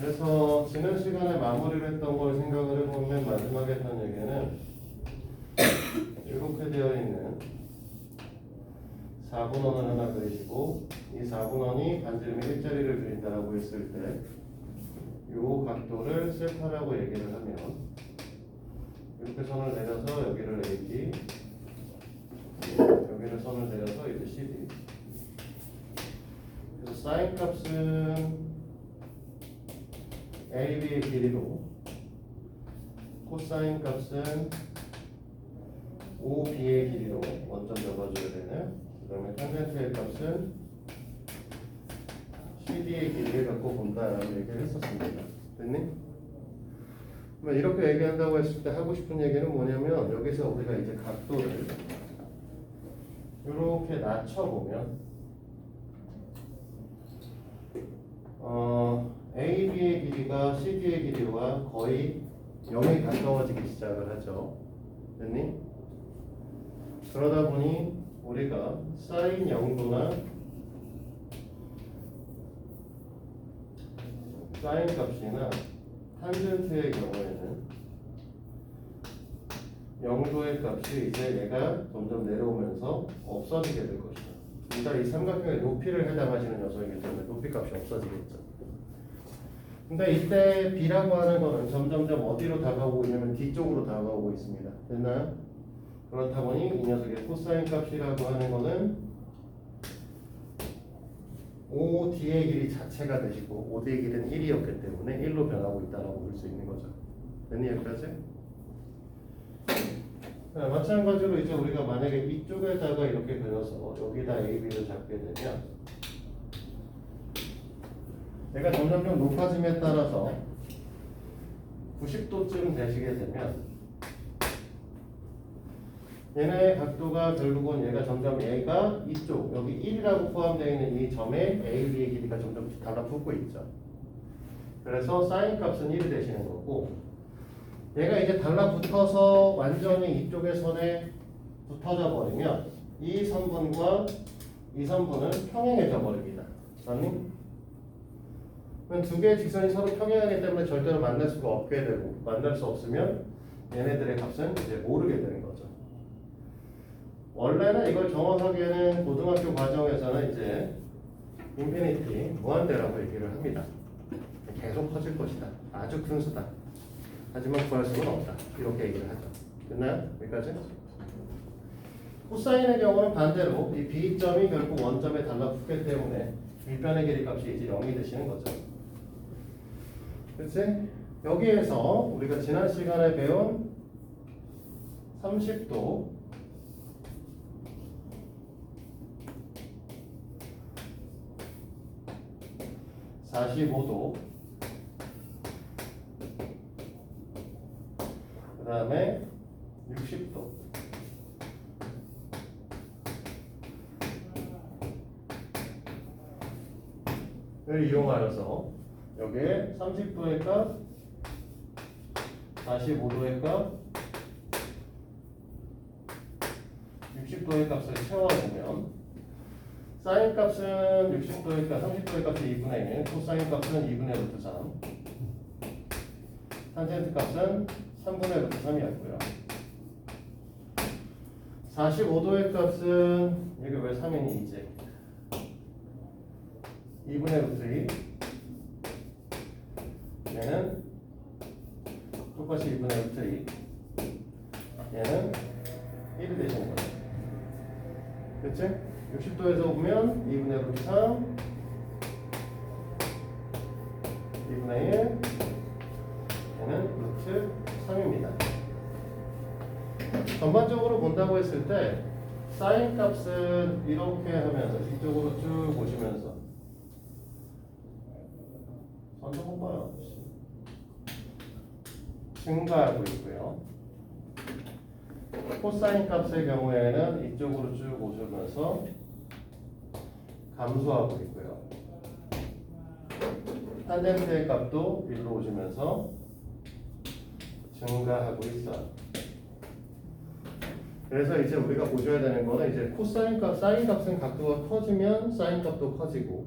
그래서 지난 시간에 마무리를 했던 걸 생각을 해보면 마지막에 했던 얘기는 이렇게 되어 있는 4분원을 하나 그리시고 이 4분원이 반지름의 일자리를 그린다라고 했을 때 이 각도를 세타라고 얘기를 하면 이렇게 선을 내려서 여기를 AB, 여기를 선을 내려서 이제 CD. 그래서 사인 값은 AB의 길이로 코사인 값은 OB의 길이로 원점 잡아줘야 되네. 그 다음에 탄젠트의 값은 CD의 길이를 갖고 본다라고 얘기를 했었습니다. 됐니? 이렇게 얘기한다고 했을 때 하고 싶은 얘기는 뭐냐면 여기서 우리가 이제 각도를 이렇게 낮춰보면 AB의 길이가 CD의 길이와 거의 0에 가까워지기 시작을 하죠. 됐니? 그러다 보니 우리가 사인 0도나 사인 값이나 탄젠트의 경우에는 0도의 값이 이제 얘가 점점 내려오면서 없어지게 될 것이다. 그러니까 이 삼각형의 높이를 해당하시는 녀석이기 때문에 높이 값이 없어지겠죠. 근데 이때 B라고 하는 거는 점점점 어디로 다가오고 있냐면 뒤쪽으로 다가오고 있습니다. 됐나요? 그렇다 보니 이 녀석의 코사인 값이라고 하는 거는 OD의 길이 자체가 되시고 OD의 길은 1이었기 때문에 1로 변하고 있다고 볼 수 있는 거죠. 됐니 여기까지? 자, 마찬가지로 이제 우리가 만약에 이쪽에다가 이렇게 그려서 여기다 AB를 잡게 되면 얘가 점점점 높아짐에 따라서 90도쯤 되시게 되면 얘네의 각도가 결국은 얘가 점점 얘가 이쪽 여기 1이라고 포함되어 있는 이 점에 AB의 길이가 점점 달라붙고 있죠. 그래서 사인 값은 1이 되시는 거고 얘가 이제 달라붙어서 완전히 이쪽의 선에 붙어져 버리면 이 선분과 이 선분은 평행해져 버립니다. 아니? 두 개의 직선이 서로 평행하기 때문에 절대로 만날 수가 없게 되고 만날 수 없으면 얘네들의 값은 이제 모르게 되는 거죠. 원래는 이걸 정확하게는 고등학교 과정에서는 이제 인피니티 무한대라고 얘기를 합니다. 계속 커질 것이다. 아주 큰 수다. 하지만 구할 수는 없다. 이렇게 얘기를 하죠. 됐나요? 여기까지? 코사인의 경우는 반대로 이 B점이 결국 원점에 달라붙기 때문에 일변의 길이 값이 이제 0이 되시는 거죠. 그치? 여기에서 우리가 지난 시간에 배운 30도 45도 그 다음에 60도 를 이용하여서 여기에 30도의 값 45도의 값 60도의 값을 채워주면 사인 값은 60도의 값, 30도의 값이 2분의 1, 코사인 값은 2분의 루트 3, 탄젠트 값은 3분의 루트 3이었고요. 45도의 값은 이게 왜 3이니 이제 2분의 루트 2, 얘는 똑같이 2분의 루트 2, 얘는 1이 되시는 거죠. 그치? 60도에서 보면 2분의 루트 3, 2분의 1, 얘는 루트 3입니다. 전반적으로 본다고 했을 때 사인 값은 이렇게 하면서 이쪽으로 쭉 보시면서 선도 못 봐요. 증가하고 있고요. 코사인 값의 경우에는 이쪽으로 쭉 오시면서 감소하고 있고요. 탄젠트의 값도 일로 오시면서 증가하고 있어요. 그래서 이제 우리가 보셔야 되는 거는 이제 코사인 값, 사인 값은 각도가 커지면 사인 값도 커지고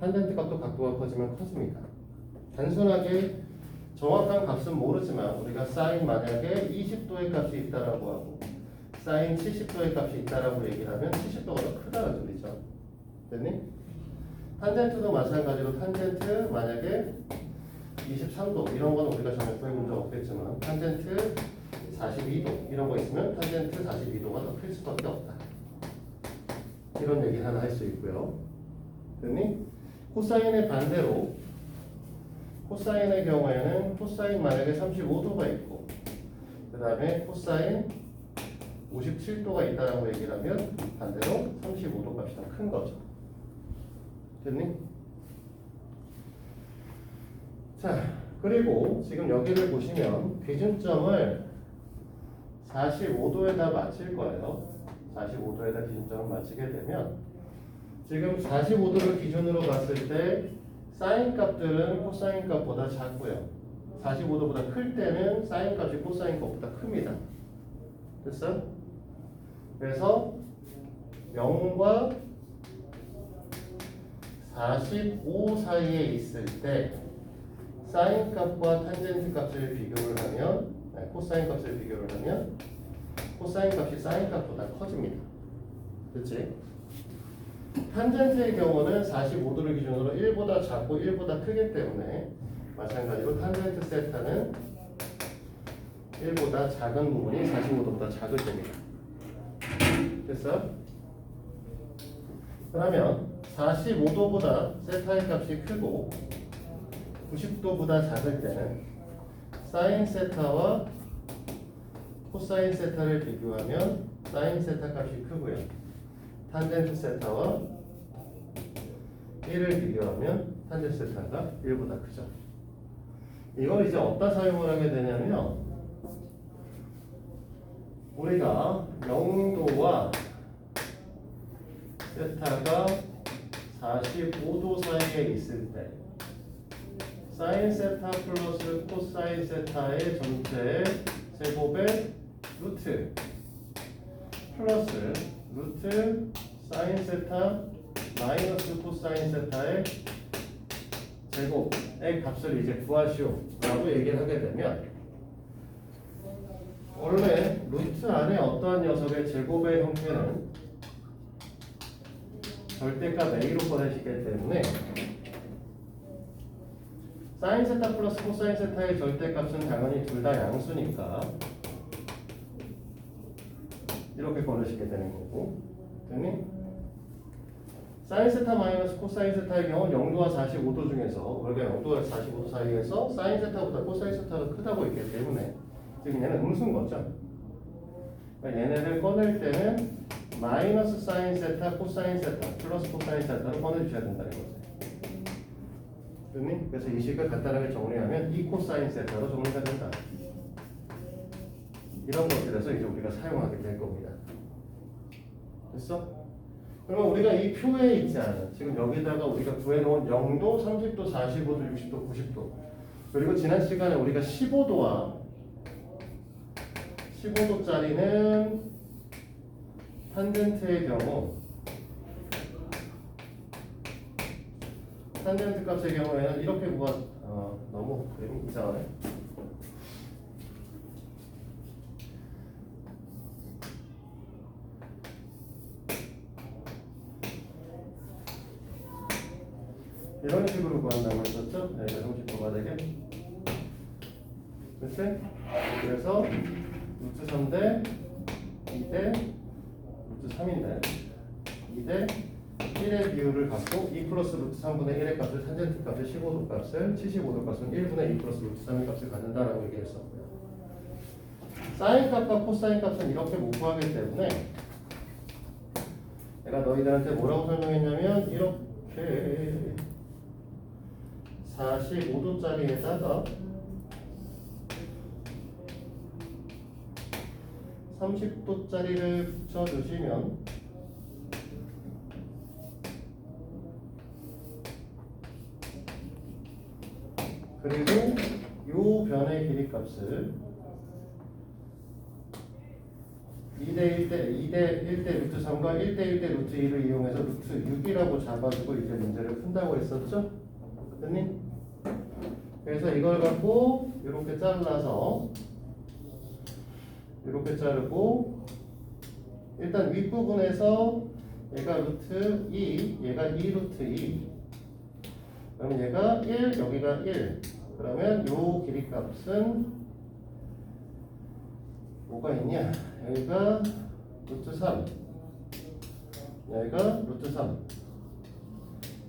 탄젠트 값도 각도가 커지면 커집니다. 단순하게 정확한 값은 모르지만 우리가 사인 만약에 20도의 값이 있다라고 하고 사인 70도의 값이 있다라고 얘기를 하면 70도가 더 크다는 소리죠. 됐니? 탄젠트도 마찬가지로 탄젠트 만약에 23도 이런 거는 우리가 전혀 구해본 문제 없겠지만 탄젠트 42도 이런 거 있으면 탄젠트 42도가 더 클 수밖에 없다. 이런 얘기 하나 할 수 있고요. 됐니? 코사인의 반대로 코사인의 경우에는 코사인 만약에 35도가 있고 그 다음에 코사인 57도가 있다라고 얘기를 하면 반대로 35도 값이 더 큰 거죠. 됐니? 자, 그리고 지금 여기를 보시면 기준점을 45도에다 맞출 거예요. 45도에다 기준점을 맞추게 되면 지금 45도를 기준으로 봤을 때 사인 값들은 코사인 값보다 작고요. 45도보다 클 때는 사인 값이 코사인 값보다 큽니다. 됐어? 그래서 0과 45 사이에 있을 때 사인 값과 탄젠트 값을 비교를 하면 코사인 값을 비교를 하면 코사인 값이 사인 값보다 커집니다. 그렇지? 탄젠트의 경우는 45도를 기준으로 1보다 작고 1보다 크기 때문에 마찬가지로 탄젠트 세타는 1보다 작은 부분이 45도보다 작을 겁니다. 됐어? 그러면 45도보다 세타의 값이 크고 90도보다 작을 때는 사인 세타와 코사인 세타를 비교하면 사인 세타 값이 크고요. 탄젠트 세타와 1을 비교하면 탄젠트 세타가 1보다 크죠. 이걸 이제 어디다 사용을 하게 되냐면요. 우리가 0도와 세타가 45도 사이에 있을 때 사인 세타 플러스 코사인 세타의 전체 제곱의 루트 플러스 루트 사인 세타 마이너스 코사인 세타의 제곱의 값을 이제 구하시오 라고 얘기를 하게 되면 원래 루트 안에 어떠한 녀석의 제곱의 형태는 절대값 A로 꺼내시기 때문에 사인 세타 플러스 코사인 세타의 절대값은 당연히 둘 다 양수니까 이렇게 꺼내시게 되는 거고, 됐니? 사인 세타 마이너스 코사인 세타의 경우는 0도와 45도 중에서 우리가 0도와 45도 사이에서 사인 세타보다 코사인 세타가 크다고 했기 때문에 지금 얘는 음수인 거죠. 그러니까 얘네를 꺼낼 때는 마이너스 사인 세타, 코사인 세타, 플러스 코사인 세타를 꺼내주셔야 된다는 거죠. 됐니? 그래서 이 식을 간단하게 정리하면 이 코사인 세타로 정리가 된다. 이런 것들에서 이제 우리가 사용하게 될 겁니다. 됐어? 그러면 우리가 이 표에 있지 않은 지금 여기다가 우리가 구해놓은 0도, 30도, 45도, 60도, 90도 그리고 지난 시간에 우리가 15도와 15도짜리는 탄젠트의 경우 탄젠트 값의 경우에는 이렇게 구하 너무 그림이 이상하네. 이런 식으로 구한다고 했었죠? 네, 30도가 되게. 그치? 그래서 루트 3대 2대 루트 3인데 2대 1의 비율을 갖고 2 플러스 루트 3분의 1의 값을 탄젠트 값을 15도 값을 75도 값은 1분의 2 플러스 루트 3의 값을 갖는다라고 얘기했었고요. 사인 값과 코사인 값은 이렇게 못 구하기 때문에 내가 너희들한테 뭐라고 설명했냐면 이렇게 45도짜리에다가 30도짜리를 붙여주시면 그리고 요 변의 길이 값을 2대 1대 루트 3과 1대 1대 루트 2를 이용해서 루트 6이라고 잡아주고 이제 문제를 푼다고 했었죠? 됐니? 그래서 이걸 갖고 이렇게 잘라서 이렇게 자르고 일단 윗부분에서 얘가 루트 2, 얘가 2 루트 2 그러면 얘가 1, 여기가 1 그러면 요 길이 값은 뭐가 있냐 여기가 루트 3 여기가 루트 3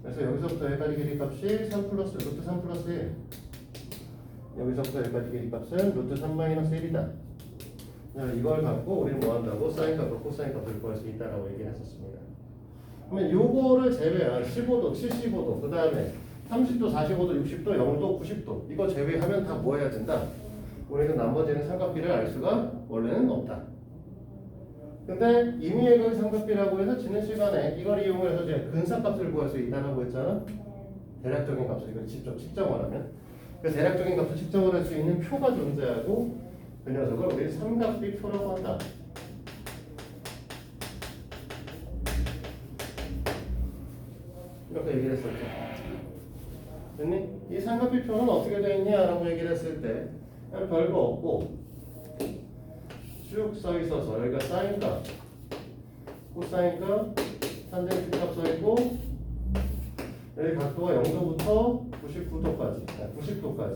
그래서 여기서부터 여기까지 길이 값이 3 플러스 루트 3 플러스 1 여기서부터 여기까지 길이 값은 루트 3 마이너스 1이다. 이걸 갖고 우리는 뭐 한다고? 사인 값과 코사인 값을 구할 수 있다라고 얘기를 했었습니다. 그러면 요거를 제외한 15도, 75도, 그 다음에 30도, 45도, 60도, 0도, 90도 이거 제외하면 다 뭐 해야 된다? 우리는 나머지는 삼각비를 알 수가 원래는 없다. 근데 임의외곽 삼각비라고 해서 지난 시간에 이걸 이용해서 이제 근사값을 구할 수 있다고 했잖아. 대략적인 값을 이걸 직접 측정을 하면 그 대략적인 값을 측정을 할 수 있는 표가 존재하고 그 녀석을 우리 삼각비 표라고 한다. 이렇게 얘기를 했었죠. 됐니? 이 삼각비 표는 어떻게 되어 있냐라고 얘기를 했을 때 그냥 별거 없고 쭉 써 있어서 여기가 사인 값, 코사인 값, 탄젠트 값 써 있고 여기 각도가 0도부터 99도까지, 90도까지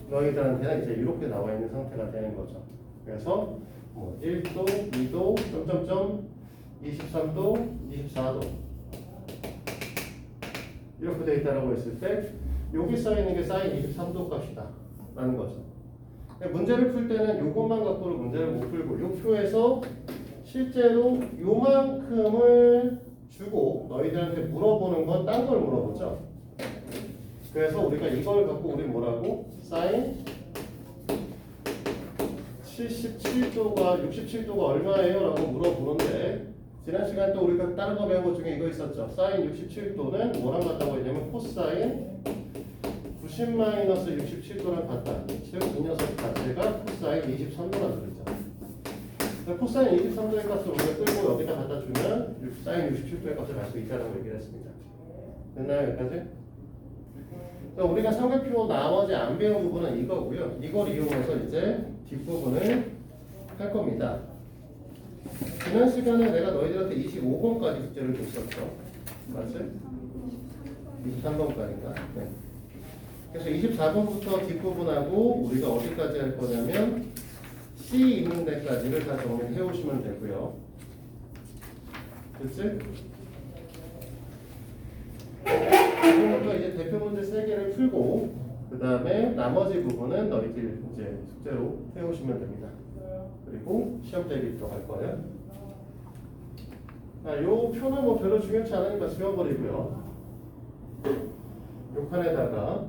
너희들한테는 이제 이렇게 나와 있는 상태가 되는 거죠. 그래서 뭐 1도, 2도, 점점점, 23도, 24도 이렇게 돼 있다라고 했을 때 여기 써 있는 게 사인 23도 값이다 라는 거죠. 문제를 풀 때는 이것만 갖고는 문제를 못 풀고 이 표에서 실제로 요만큼을 주고 너희들한테 물어보는 건 딴 걸 물어보죠. 그래서 우리가 이걸 갖고 우리 뭐라고? 사인 77도가 67도가 얼마예요? 라고 물어보는데 지난 시간에 또 우리가 다른 거 배운 것 중에 이거 있었죠. 사인 67도는 뭐랑 같다고 했냐면 코사인 90-67도랑 같다. 즉 이 녀석 자체가 코사인 23도라는 소리죠. 코사인 23도의 값을 우리가 끌고 여기다 갖다 주면 사인 67도의 값을 알 수 있다고 얘기를 했습니다. 됐나요? 여기까지? 우리가 삼각표 나머지 안 배운 부분은 이거고요. 이걸 이용해서 이제 뒷부분을 할 겁니다. 지난 시간에 내가 너희들한테 25번까지 숙제를 줬었죠. 맞지? 23번까지인가? 네. 그래서 24번부터 뒷부분하고 우리가 어디까지 할 거냐면 C 있는 데까지를 다 정리해 오시면 되고요. 그치? 지금부터 이제 대표 문제 3개를 풀고 그 다음에 나머지 부분은 너희들 이제 숙제로 해오시면 됩니다. 그리고 시험 대비 들어갈 거예요. 요 표는 뭐 별로 중요치 않으니까 지워버리고요. 요 판에다가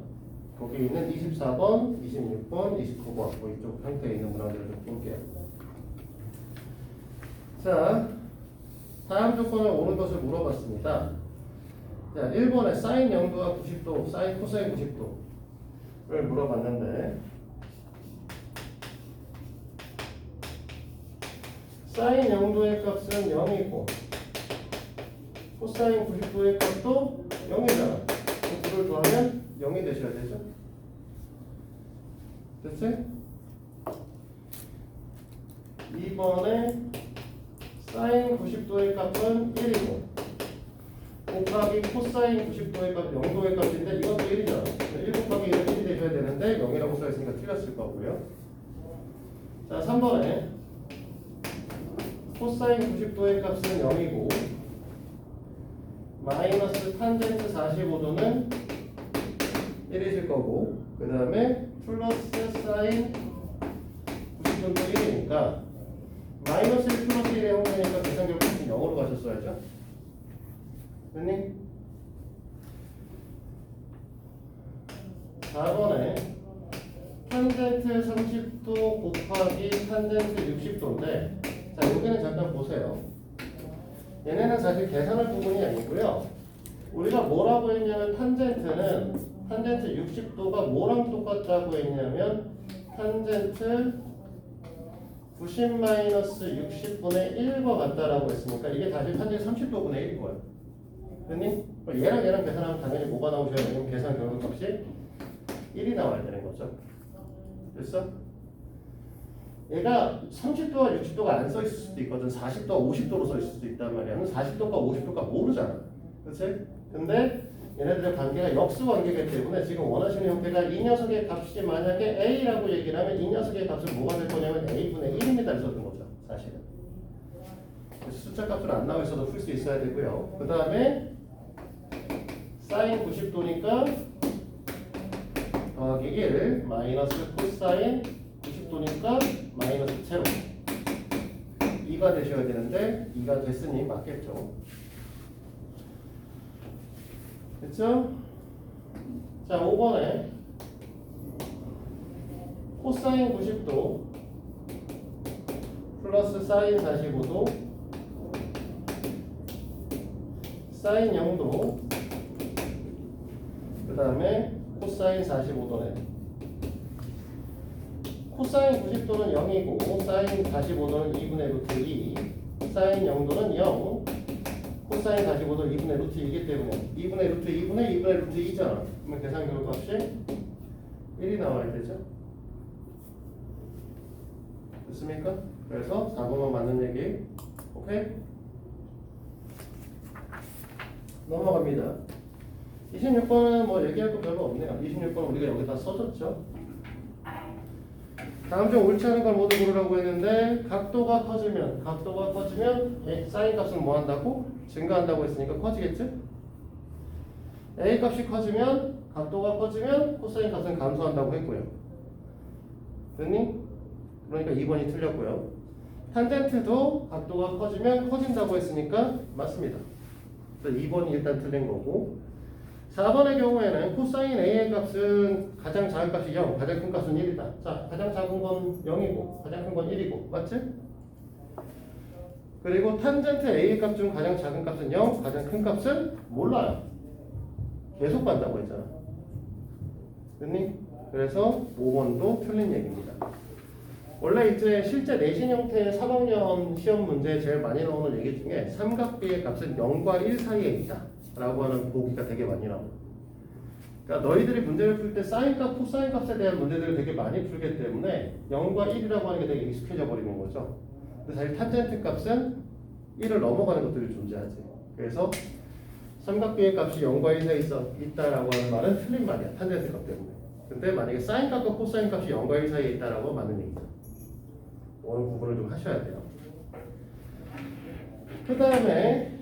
거기 있는 24번, 26번, 29번 뭐 이쪽 형태에 있는 문항들을 좀 볼게요. 자, 다음 조건을 옳은 것을 물어봤습니다. 자, 1번에 사인 0도와 90도, 사인 코사인 90도를 물어봤는데 사인 0도의 값은 0이고 코사인 90도의 값도 0이잖아. 그걸 더하면 0이 되셔야 되죠. 됐지? 2번에 사인 90도의 값은 1이고 곱하기 코사인 90도의 값, 0도의 값인데 이것도 1이잖아. 1 곱하기 1은 1이 되셔야 되는데 0이라고 써있으니까 틀렸을 거고요. 자, 3번에 코사인 90도의 값은 0이고 마이너스 탄젠트 45도는 1이실 거고 그 다음에 플러스 사인 90도도 1이니까 마이너스 1 플러스 1의 형태니까 계산 결과는 0으로 가셨어야죠. 됐니? 4번에 탄젠트 30도 곱하기 탄젠트 60도인데 자 여기는 잠깐 보세요. 얘네는 사실 계산할 부분이 아니고요. 우리가 뭐라고 했냐면 탄젠트는 탄젠트 60도가 뭐랑 똑같다고 했냐면 탄젠트 90-60분의 1과 같다라고 했으니까 이게 다시 탄젠트 30도분의 1인 거예요. 됐니? 얘랑 얘랑 계산하면 당연히 뭐가 나오셔야 되냐면 계산 결과값이 1이 나와야 되는 거죠. 됐어? 얘가 30도와 60도가 안 써 있을 수도 있거든. 40도와 50도로 써 있을 수도 있단 말이야. 40도과 50도가 모르잖아. 그치? 근데 얘네들의 관계가 역수 관계이기 때문에 지금 원하시는 형태가 이 녀석의 값이 만약에 A라고 얘기를 하면 이 녀석의 값은 뭐가 될 거냐면 A분의 1입니다. 써준 거죠. 사실은. 숫자 값은 안 나와 있어도 풀 수 있어야 되고요. 그 다음에 사인 90도니까 더하기 1 마이너스 코사인 90도니까 마이너스 제로 2가 되셔야 되는데 2가 됐으니 맞겠죠. 됐죠? 자 5번에 코사인 90도 플러스 사인 45도 사인 0도 그 다음에 코사인 45도네. 코사인 90도는 0이고 사인 45도는 2분의 루트 2 사인 0도는 0 코사인 45도 2분의 루트 2이기 때문에 2분의 루트 2분의 2분의 루트 2잖아. 그러면 계산 결과값이 1이 나와야 되죠. 됐습니까? 그래서 4번만 맞는 얘기. 오케이? 넘어갑니다. 26번은 뭐 얘기할 거 별로 없네요. 26번은 우리가 여기다 써줬죠. 다음 중 옳지 않은 걸 모두 고르라고 했는데 각도가 커지면 사인 값은 뭐 한다고? 증가한다고 했으니까 커지겠지? A 값이 커지면 각도가 커지면 코사인 값은 감소한다고 했고요. 됐니? 그러니까 2번이 틀렸고요. 탄젠트도 각도가 커지면 커진다고 했으니까 맞습니다. 2번이 일단 틀린 거고 4번의 경우에는 코사인 A의 값은 가장 작은 값이 0, 가장 큰 값은 1이다. 자, 가장 작은 건 0이고 가장 큰 건 1이고 맞지? 그리고 탄젠트 A의 값 중 가장 작은 값은 0, 가장 큰 값은 몰라요. 계속 간다고 했잖아. 됐니? 그래서 5번도 틀린 얘기입니다. 원래 이제 실제 내신 형태의 3학년 시험 문제에 제일 많이 나오는 얘기 중에 삼각비의 값은 0과 1 사이에 있다 라고 하는 보기가 되게 많이 나와요. 그러니까 너희들이 문제를 풀 때 사인값, 코사인 값에 대한 문제들을 되게 많이 풀기 때문에 0과 1이라고 하는 게 되게 익숙해져 버리는 거죠. 근데 사실 탄젠트 값은 1을 넘어가는 것들이 존재하지. 그래서 삼각비의 값이 0과 1 사이에 있다라고 하는 말은 틀린 말이야. 탄젠트 값 때문에. 근데 만약에 사인 값과 코사인 값이 0과 1 사이에 있다라고 하면 맞는 얘기죠. 오늘 구분을 좀 하셔야 돼요. 그 다음에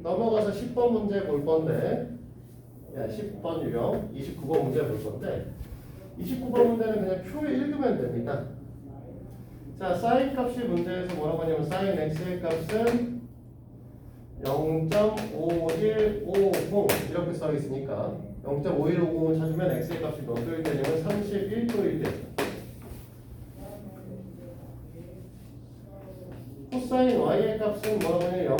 넘어가서 10번 문제 볼 건데 10번 유형 29번 문제 볼 건데 29번 문제는 그냥 표를 읽으면 됩니다. 자, 사인 값이 문제에서 뭐라고 하냐면 사인 x의 값은 0.5150 이렇게 써 있으니까 0.5150을 찾으면 x의 값이 몇 도일 때냐면 31도일 때. 코사인 y의 값은 뭐라고 하냐면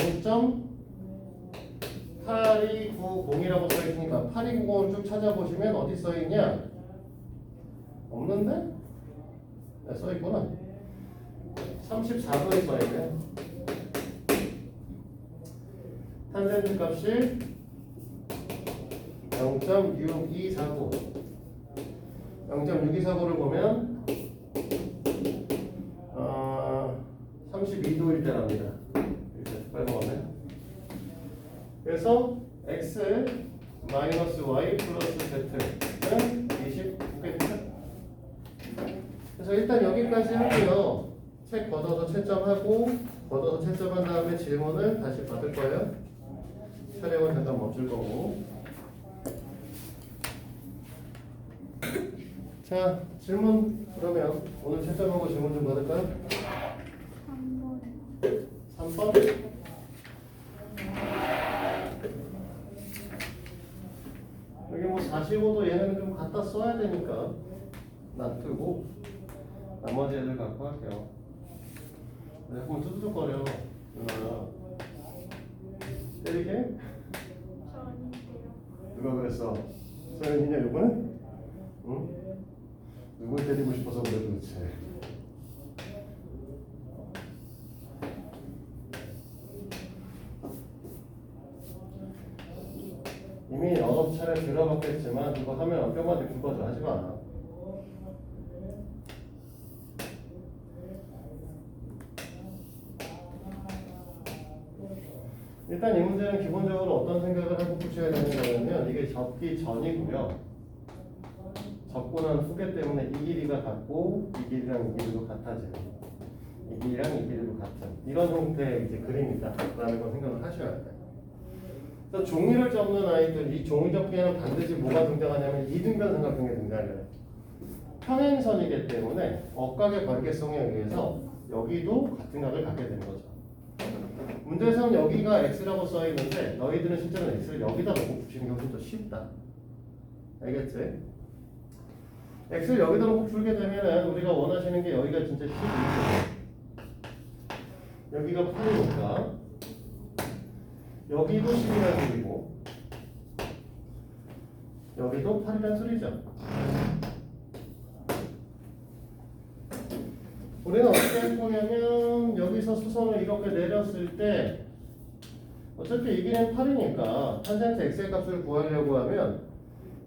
0.8290이라고 써 있으니까 8290을 쭉 찾아보시면 어디 써 있냐? 없는데? 네, 써 있구나. 34도에 써 있네. 탄젠트 값이 0.6249. 0.6249를 보면 32도일 때랍니다. 이렇게 빨간거네. 그래서 x 마이너스 y 플러스 z는 29겠죠. 그래서 일단 여기까지 하고요. 책 걷어서 채점하고 걷어서 채점한 다음에 질문을 다시 받을 거예요. 촬영을 잠깐 멈출 거고. 자, 질문 그러면 오늘 채점하고 질문 좀 받을까요? 3번. 여기 뭐 45도 얘네는 좀 갖다 써야 되니까 놔두고 나머지 애들 갖고 할게요. 자꾸 뚜두둑거려. 때리게? 누가 그랬어? 서연이냐 이번엔? 응? 누굴 때리고 싶어서 그래 도대체. 이미 9차례 들어봤겠지만 이거 하면 뼈마디 굵어져. 하지 마. 일단 이 문제는 기본적으로 어떤 생각을 하고 푸셔야 되는 거냐면 이게 접기 전이고요. 접고 난 후기 때문에 이 길이가 같고 이 길이랑 이 길이도 같아지는, 이 길이랑 이 길이도 같은 이런 형태의 이제 그림이다 라는 걸 생각을 하셔야 돼요. 그래서 종이를 접는 아이들, 이 종이 접기에는 반드시 뭐가 등장하냐면 이등변 삼각형이 등장해요. 평행선이기 때문에 억각의 관계성에 의해서 여기도 같은 각을 갖게 되는 거죠. 문제에서는 여기가 x라고 써 있는데 너희들은 실제로는 x를 여기다 놓고 붙이는 게 훨씬 더 쉽다. 알겠지? x를 여기다 놓고 풀게 되면은 우리가 원하시는 게 여기가 진짜 12죠. 여기가 8이니까 여기도 10이라는 소리고 여기도 8이라는 소리죠. 우리는 어떻게 할 거냐면 여기서 수선을 이렇게 내렸을 때 어차피 이 길이는 8이니까 탄젠트 x의 값을 구하려고 하면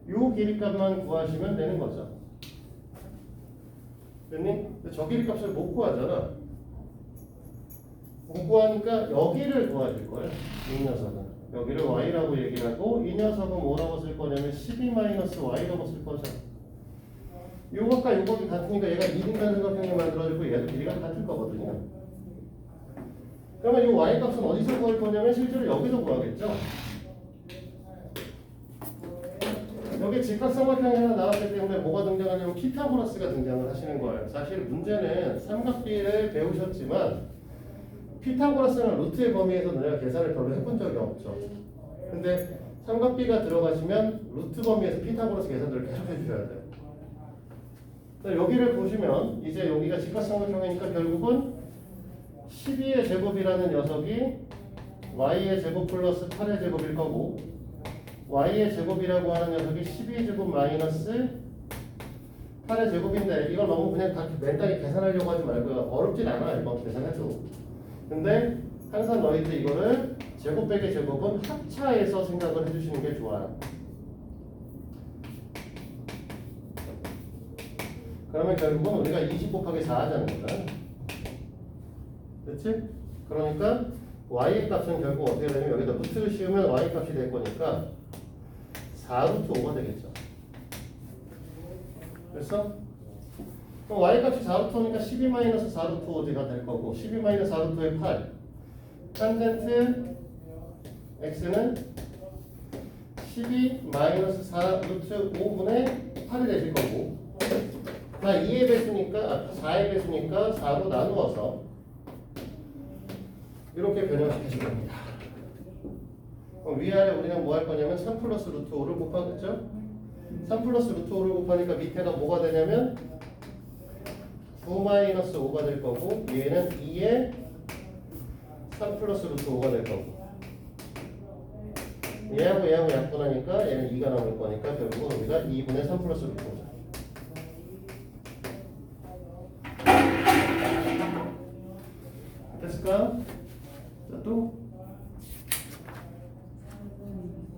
이 길이 값만 구하시면 되는 거죠. 됐니? 저 길이 값을 못 구하잖아. 못 구하니까 여기를 구하실 거예요. 이 녀석은. 여기를 y라고 얘기를 하고 이 녀석은 뭐라고 쓸 거냐면 12-y라고 쓸 거죠. 요것과 요것이 같으니까 얘가 2등간 삼각형이 만들어지고 얘도 길이가 같을 거거든요. 그러면 이 y 값은 어디서 구할 거냐면 실제로 여기서 구하겠죠. 여기 직각삼각형이 하나 나왔기 때문에 뭐가 등장하냐면 피타고라스가 등장을 하시는 거예요. 사실 문제는 삼각비를 배우셨지만 피타고라스는 루트의 범위에서 너네가 계산을 별로 해본 적이 없죠. 근데 삼각비가 들어가시면 루트 범위에서 피타고라스 계산들을 계속 해주셔야 돼요. 여기를 보시면 이제 여기가 직각삼각형이니까 결국은 12의 제곱이라는 녀석이 y의 제곱 플러스 8의 제곱일 거고 y의 제곱이라고 하는 녀석이 12제곱 마이너스 8의 제곱인데 이걸 너무 그냥 다 맨땅에 계산하려고 하지 말고요. 어렵진 않아. 이거 계산해도. 근데 항상 너희들 이거를 제곱 빼기 제곱은 합차해서 생각을 해주시는 게 좋아요. 그러면 결국은 우리가 20 곱하기 4 하자는 거다. 그렇지? 그러니까 y 값은 결국 어떻게 되냐면 여기다 루트를 씌우면 y 값이 될 거니까 4루트 5가 되겠죠. 됐어? 그럼 y 값이 4루트 5니까 12-4루트 5가 될 거고 12-4루트의 8 탄젠트 x는 12-4루트 5분의 8이 되실 거고 자, 2의 배수니까 4의 배수니까 4로 나누어서 이렇게 변형시키실 겁니다. 그럼 위아래 우리는 뭐 할 거냐면 3 플러스 루트 5를 곱하겠죠? 3 플러스 루트 5를 곱하니까 밑에가 뭐가 되냐면 9-5가 될 거고 얘는 2에 3 플러스 루트 5가 될 거고 얘하고 얘하고 약분하니까 얘는 2가 나올 거니까 결국은 우리가 2분의 3 플러스 루트 5죠. 됐을까? 자, 또?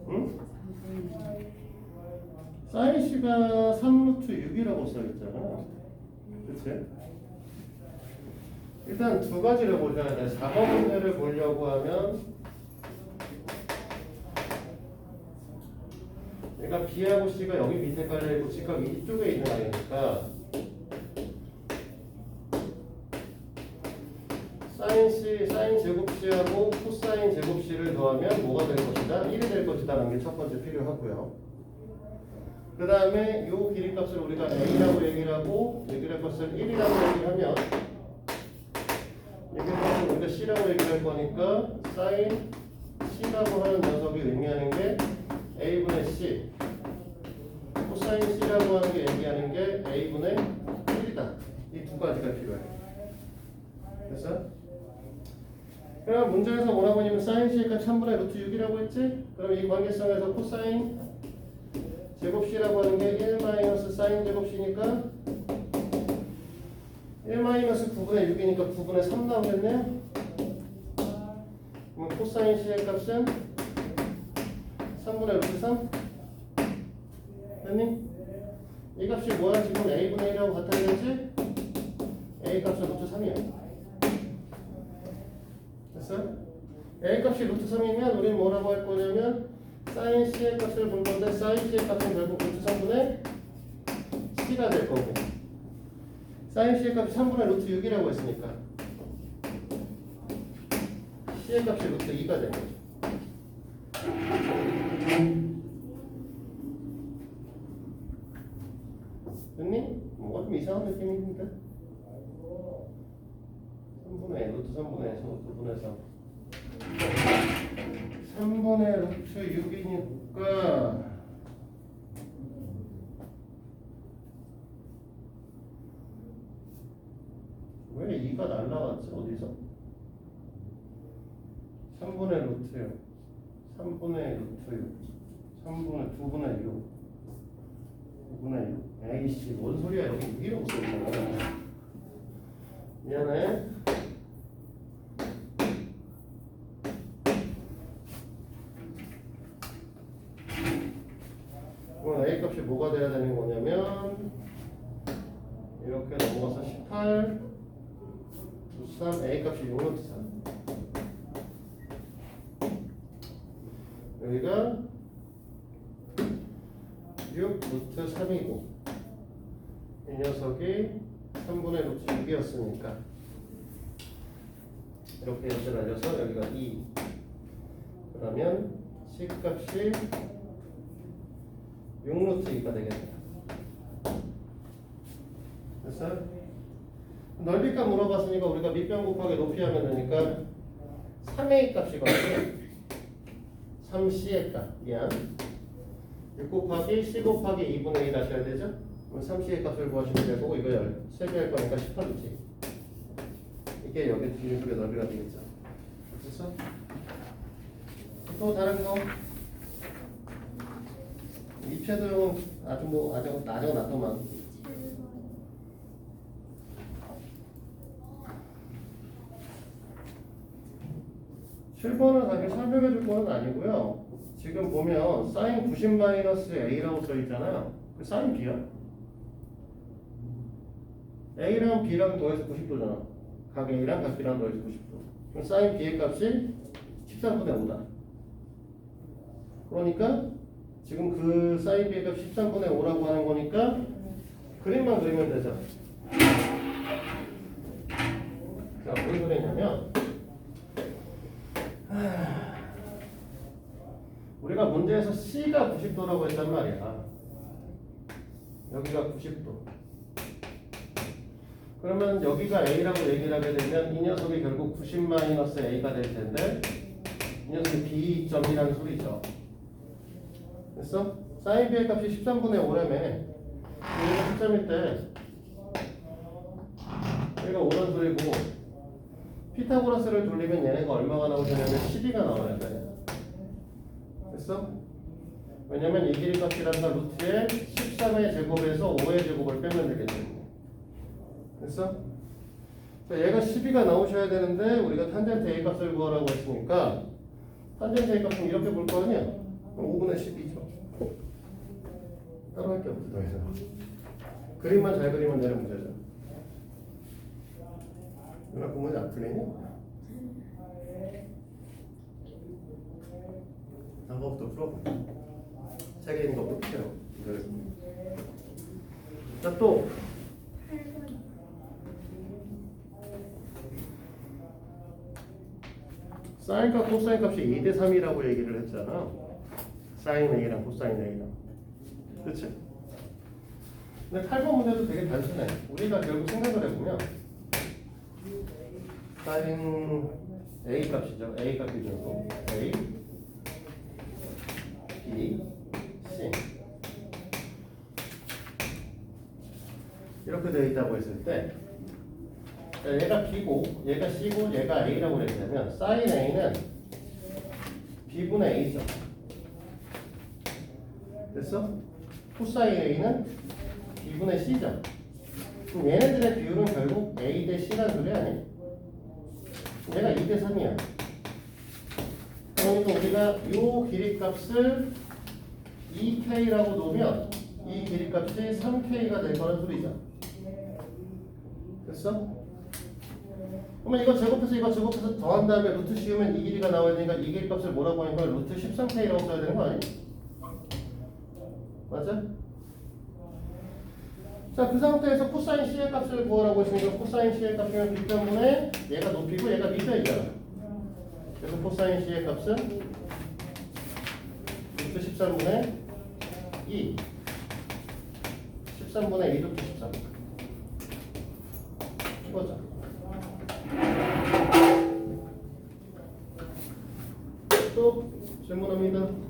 응? 사인 C가 3루트 6이라고 써있잖아. 그치? 일단 두 가지를 보셔야 돼. 4번 문제를 보려고 하면 그러니까 B하고 C가 여기 밑에 깔려있고 C가 이쪽에 있는 아이니까 사인 C, 사인 제곱 C하고 코사인 제곱 C를 더하면 뭐가 될 것이다? 1이 될 것이다 라는 게 첫 번째 필요하고요. 그 다음에 이 길이 값을 우리가 A라고 얘기를 하고 이 길이 값을 1이라고 얘기를 하면 이 길이 값을 우리가 C라고 얘기를 할 거니까 사인 C라고 하는 녀석이 의미하는 게 A분의 C 코사인 C라고 하는 게 얘기하는 게 A분의 1이다. 이 두 가지가 필요해요. 됐어? 그럼 문제에서 뭐라고 하냐면 사인 C니까 3분의 루트 6이라고 했지? 그럼 이 관계성에서 코사인 제곱 C라고 하는 게 1 마이너스 사인 제곱 C니까 1 마이너스 9분의 6이니까 9분의 3 나오겠네요? 그럼 코사인 C의 값은 3분의 루트 3? 됐니? 이 값이 뭐야? 지금 a분의 1하고 같아야 되지? a 값은 루트 3이야. 됐어? a 값이 루트 3이면 우리는 뭐라고 할 거냐면 sin c의 값을 볼 건데 sin c의 값은 결국 루트 3분의 c가 될 거고 sin c의 값이 3분의 루트 6이라고 했으니까 c의 값이 루트 2가 된 거죠. 됐니? 뭐가 좀 이상한 느낌인데? 3분의 루트 3분의 2분의 3 3분의 루트 6이니까 왜 2가 날라갔지? 어디서? 3분의 루트 6 3분의 루트 6 3분의 2분의 6 2분의 6 에이씨 뭔 소리야 여기 6이라고 써있잖아. 미안해. 그럼 A 값이 뭐가 돼야 되는 거냐면 이렇게 넘어가서 18 3 A 값이 6루트 3 여기가 6 루트 3이고 이 녀석이 3분의 루트 6이었으니까 이렇게 이렇게 날려서 여기가 2 그러면 C 값이 6루트 2가 되겠네. 됐어요? 넓이값 물어봤으니까 우리가 밑변 곱하기 높이 하면 되니까 3a 값이거든요. 3c의 값, 미안. 6 곱하기 c 곱하기 2분의 1 하셔야 되죠? 그럼 3c의 값을 구하시면 되고 이거 3개 할 거니까 18이지. 이게 여기 뒤쪽의 넓이가 되겠죠. 됐어? 또 다른 거? 입체도형은 아주 놔둬만. 7번은 사실 설명해 줄 거는 아니고요. 지금 보면 sin 90-a라고 써 있잖아요. 그 sin b야. a랑 b랑 더해서 90도잖아. 각 a랑 각 b랑 더해서 90도. 그럼 sin b의 값이 13분의 5다. 그러니까 지금 그 sin b의 값 13분의 5라고 하는 거니까 그림만 그리면 되죠. 자, 무슨 소리냐면 우리가 문제에서 C가 90도라고 했단 말이야. 여기가 90도. 그러면 여기가 A라고 얘기를 하게 되면 이 녀석이 결국 90-A가 될 텐데 이 녀석이 B점이라는 소리죠. 됐어? sin B의 값이 13분의 5라며 여기가 10점일 때 여기가 5란 소리고 피타고라스를 돌리면 얘네가 얼마가 나오냐면 12가 나와야 돼. 됐어? 왜냐면 이 길이 값이란다 루트에 13의 제곱에서 5의 제곱을 빼면 되기 때문에. 됐어? 자, 얘가 12가 나오셔야 되는데 우리가 탄젠트 A 값을 구하라고 했으니까 탄젠트 A 값은 이렇게 볼 거 아니야? 5분의 12죠. 따로 할 게 없어 더 이상. 그림만 잘 그리면 되는 문제죠. 누나 구문이 안 풀리냐? 단거부터 풀어봐. 책에 있는 거부터 풀어. 자, 또 사인값, 코사인 값이 2대 3이라고 얘기를 했잖아. 사인 A랑 코사인 A랑. 그치? 근데 8번 문제도 되게 단순해. 우리가 결국 생각을 해보면 사인 A 값이죠. A 값 기준으로 A, B, C 이렇게 되어 있다고 했을 때 얘가 B고 얘가 C고 얘가 A라고 했냐면 사인 A는 B분의 A죠. 됐어? 코사인 A는 B분의 C죠. 그럼 얘네들의 비율은 결국 A 대 C라는 소리 아니야? 얘가 2대 3이야. 그러니까 우리가 이 길이 값을 2K라고 놓으면 이 길이값이 3K가 될 거라는 소리죠. 됐어? 그러면 이거 제곱해서 이거 제곱해서 더한 다음에 루트 씌우면 이 길이가 나와야 되니까 이 길이값을 뭐라고 하는 거야? 루트 13K라고 써야 되는 거 아니? 맞아? 자, 그 상태에서 코사인 C의 값을 구하라고 했으니까 코사인 C의 값이면 빗변분에 얘가 높이고 얘가 밑변이잖아. 그래서 코사인 C의 값은 루트 13분의 2 13분의 2 루트 13 이거죠. 또 질문합니다.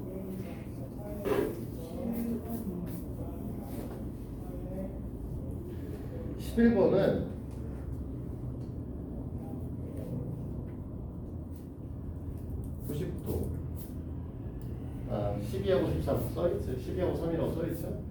11번은 90도 12하고 13 써있죠. 12하고 3이라고 써있죠.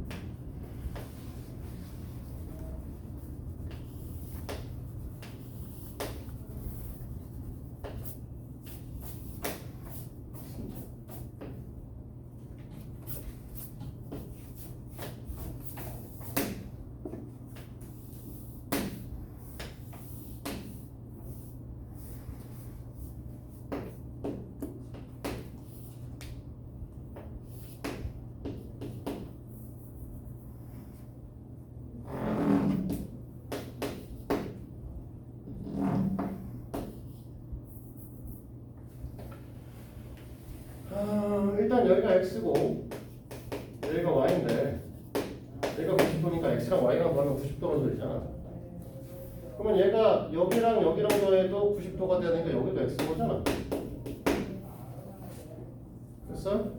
일단 여기가 x고 여기가 y인데 여기가 90도니까 x랑 y랑 더하면 90도라는 소리잖아. 그러면 얘가 여기랑 여기랑 더해도 90도가 돼야 되니까 여기도 x거잖아. 됐어?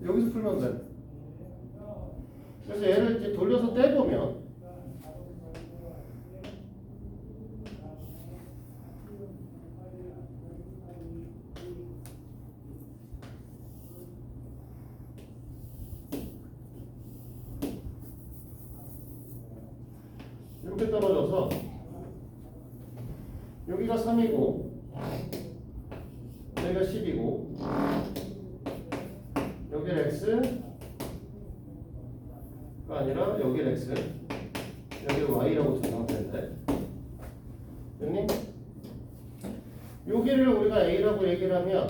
여기서 풀면 돼. 그래서 얘를 이제 돌려서 떼보면 이렇게 떨어져서 여기가 3이고 여기가 10이고 여기는 x가 아니라 여기는 x 여기는 y라고 준 상태인데 됐니? 여기를 우리가 a라고 얘기를 하면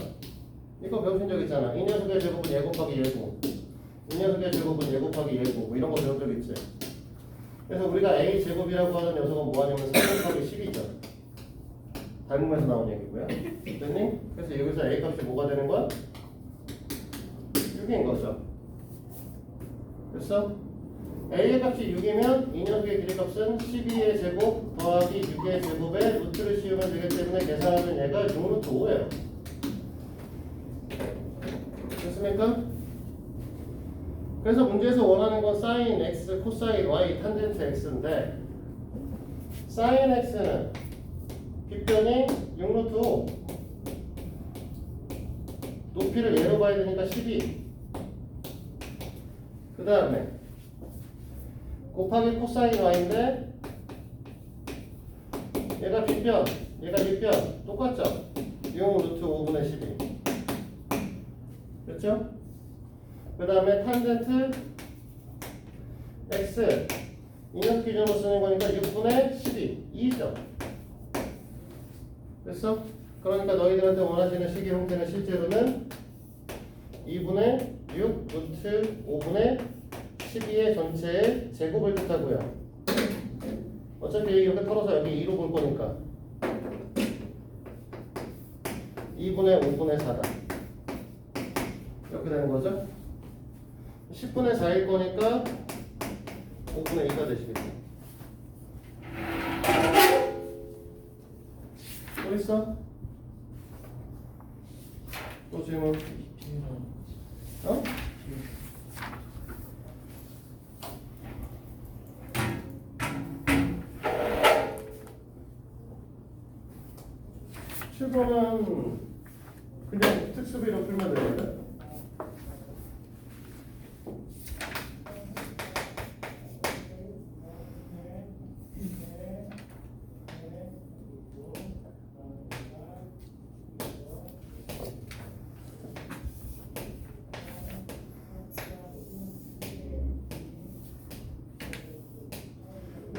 이거 배우신 적 있잖아. 이 녀석의 제곱은 얘 곱하기 얘고 이 녀석의 제곱은 얘 곱하기 얘고 뭐 이런 거 배운 적 있지. 그래서 우리가 a 제곱이라고 하는 녀석은 뭐하냐면 3 곱하기 10이죠. 닮음에서 나온 얘기고요. 됐니? 그래서 여기서 a 값이 뭐가 되는 거야? 6인 거죠. 됐어? a의 값이 6이면 이 녀석의 길이 값은 12의 제곱 더하기 6의 제곱에 루트를 씌우면 되기 때문에 계산하면 얘가 6루트 5예요. 됐습니까? 그래서 문제에서 원하는 건 사인 x, 코사인 y, 탄젠트 x인데 사인 x는 빗변이 6루트 5 높이를 얘로 봐야 되니까 12 그 다음에 곱하기 코사인 y인데 얘가 빗변 얘가 밑변 똑같죠? 6 루트 5분의 12 됐죠? 그 다음에 탄젠트 x 이 녀석 기준으로 쓰는 거니까 6분의 12 2죠. 됐어? 그러니까 너희들한테 원하시는 식의 형태는 실제로는 2분의 6 루트 5분의 12의 전체의 제곱을 뜻하고요. 어차피 이렇게 털어서 여기 2로 볼 거니까 2분의 5분의 4다. 이렇게 되는 거죠. 10분의 4일 거니까 5분의 2가 되시겠죠. 또 있어? 또 질문? 어? 7번은 그냥 특수비로 풀면 되는데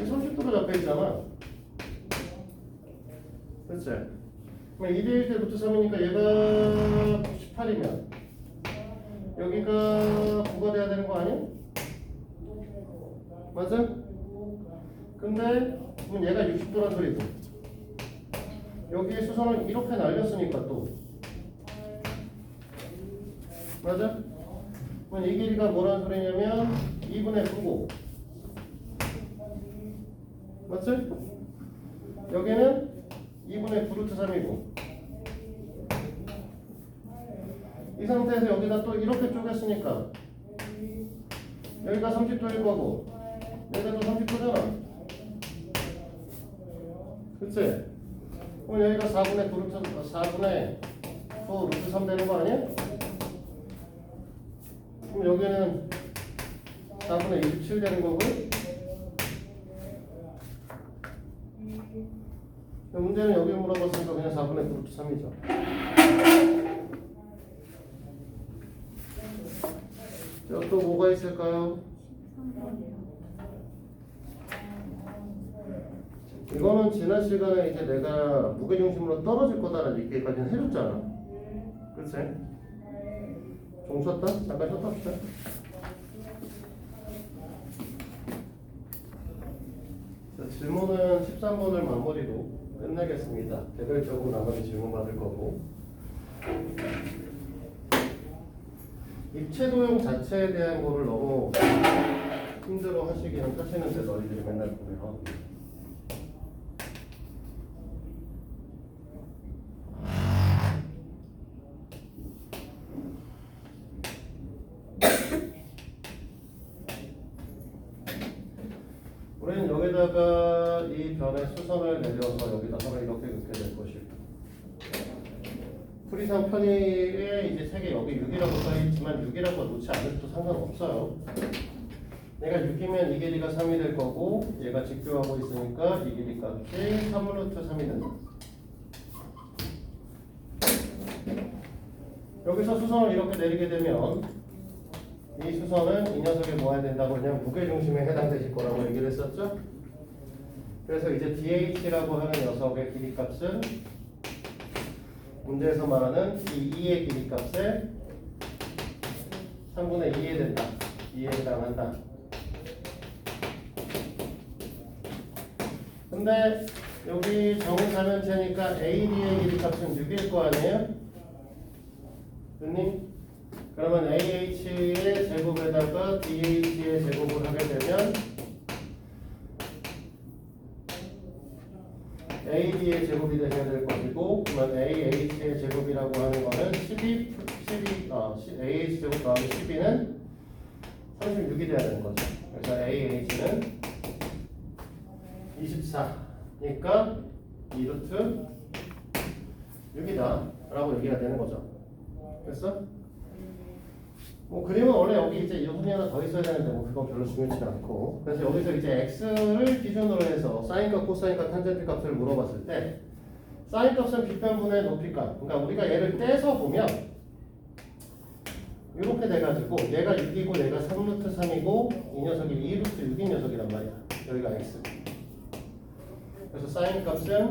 30도로 잡혀있잖아. 그렇지? 그럼 2대1 대 루트 3이니까 얘가 18이면 여기가 9가 돼야 되는 거 아니야? 맞아? 근데 그럼 얘가 60도란 소리고 여기에 수선을 이렇게 날렸으니까 또 맞아? 그럼 이 길이가 뭐라는 소리냐면 2분의 9고 맞지? 여기는 2분의 9루트 3이고 이 상태에서 여기다 또 이렇게 쪼갰으니까 여기가 30도일 거고 여기가 또 30도잖아. 그치? 그럼 여기가 4분의 9 루트 3 되는 거 아니야? 그럼 여기는 4분의 27 되는 거고 문제는 여기 물어봤으니까 그냥 4분의 9 루트 3이죠. 또 뭐가 있을까요? 이거는 지난 시간에 이제 내가 무게중심으로 떨어질 거다라는 얘기까지는 해줬잖아. 그치? 종 쳤다? 잠깐 쉬었다 합시다. 자, 질문은 13번을 마무리로 끝내겠습니다. 개별적으로 나머지 질문 받을 거고 입체 도형 자체에 대한 거를 너무 힘들어 하시기는 하시는데 너희들이 맨날 보면 우리는 여기다가 이 변의 수선을 내려서 여기다가 이렇게 긋게 될 것이고 풀이상 편의에 이제 색이 여기 6이라고 써있지만 6이라고 놓지 않아도 상관없어요. 얘가 6이면 이 길이가 3이 될 거고 얘가 직교하고 있으니까 이 길이 값이 3루트 3이 된다. 여기서 수선을 이렇게 내리게 되면 이 수선은 이 녀석이 뭐 해야 된다고 그냥 무게중심에 해당되실 거라고 얘기를 했었죠. 그래서 이제 DH라고 하는 녀석의 길이값은 문제에서 말하는 이 2의 길이값에 3분의 2에 된다. 2에 해당한다. 근데 여기 정사면체니까 AD의 길이값은 6일 거 아니에요? 그니? 그러면 AH의 제곱에다가 DH의 제곱을 하게 되면 AD의 제곱이 되셔야 될 것이고 그러면 AH의 제곱이라고 하는 거는 AH 제곱 더하기 12는 36이 돼야 되는 거죠. 그래서 AH는 24니까 2루트 6이다 라고 얘기가 되는 거죠. 됐어? 뭐 그림은 원래 여기 이제 이분이 하나 더 있어야 되는데 뭐 그건 별로 중요치 않고 그래서 여기서 이제 x를 기준으로 해서 사인값, 코사인값, 탄젠트 값을 물어봤을 때 사인 값은 빗변분의 높이값 그러니까 우리가 얘를 떼서 보면 이렇게 돼가지고 얘가 6이고 얘가 3루트 3이고 이 녀석이 2루트 6인 녀석이란 말이야. 여기가 x 그래서 사인 값은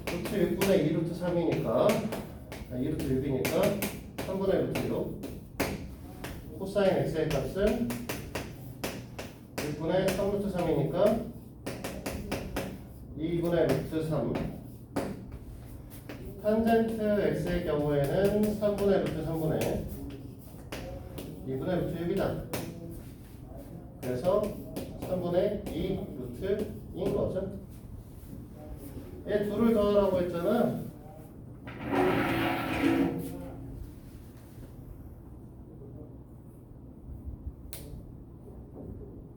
루트 6분의 2루트 3이니까 2루트 6이니까 3분의 루트 6 코사인 x의 값은 6분의 3루트 3이니까 2분의 루트 3 탄젠트 x의 경우에는 3분의 루트 3분의 2분의 루트 6이다. 그래서 3분의 2 루트인 거죠. 얘 둘을 더하라고 했잖아.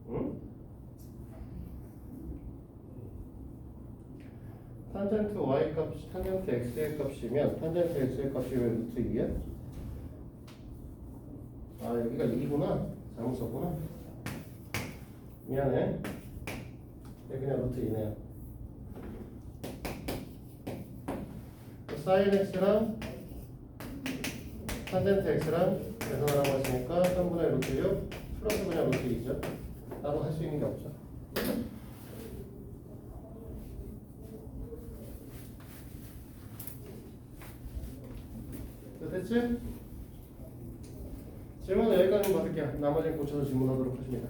응? 탄젠트 y 값이 탄젠트 x의 값이면 탄젠트 x의 값이 왜 루트 2야? 아 여기가 2구나. 잘못 썼구나. 미안해. 여기 그냥 루트 2네요. 사인 x랑 탄젠트 x랑 계산하라고 했으니까 3분의 루트 6 플러스 그냥 루트 2죠. 따로 할 수 있는 게 없죠. 됐지? 질문은 여기까지 받을게요. 나머지는 고쳐서 질문하도록 하십니다.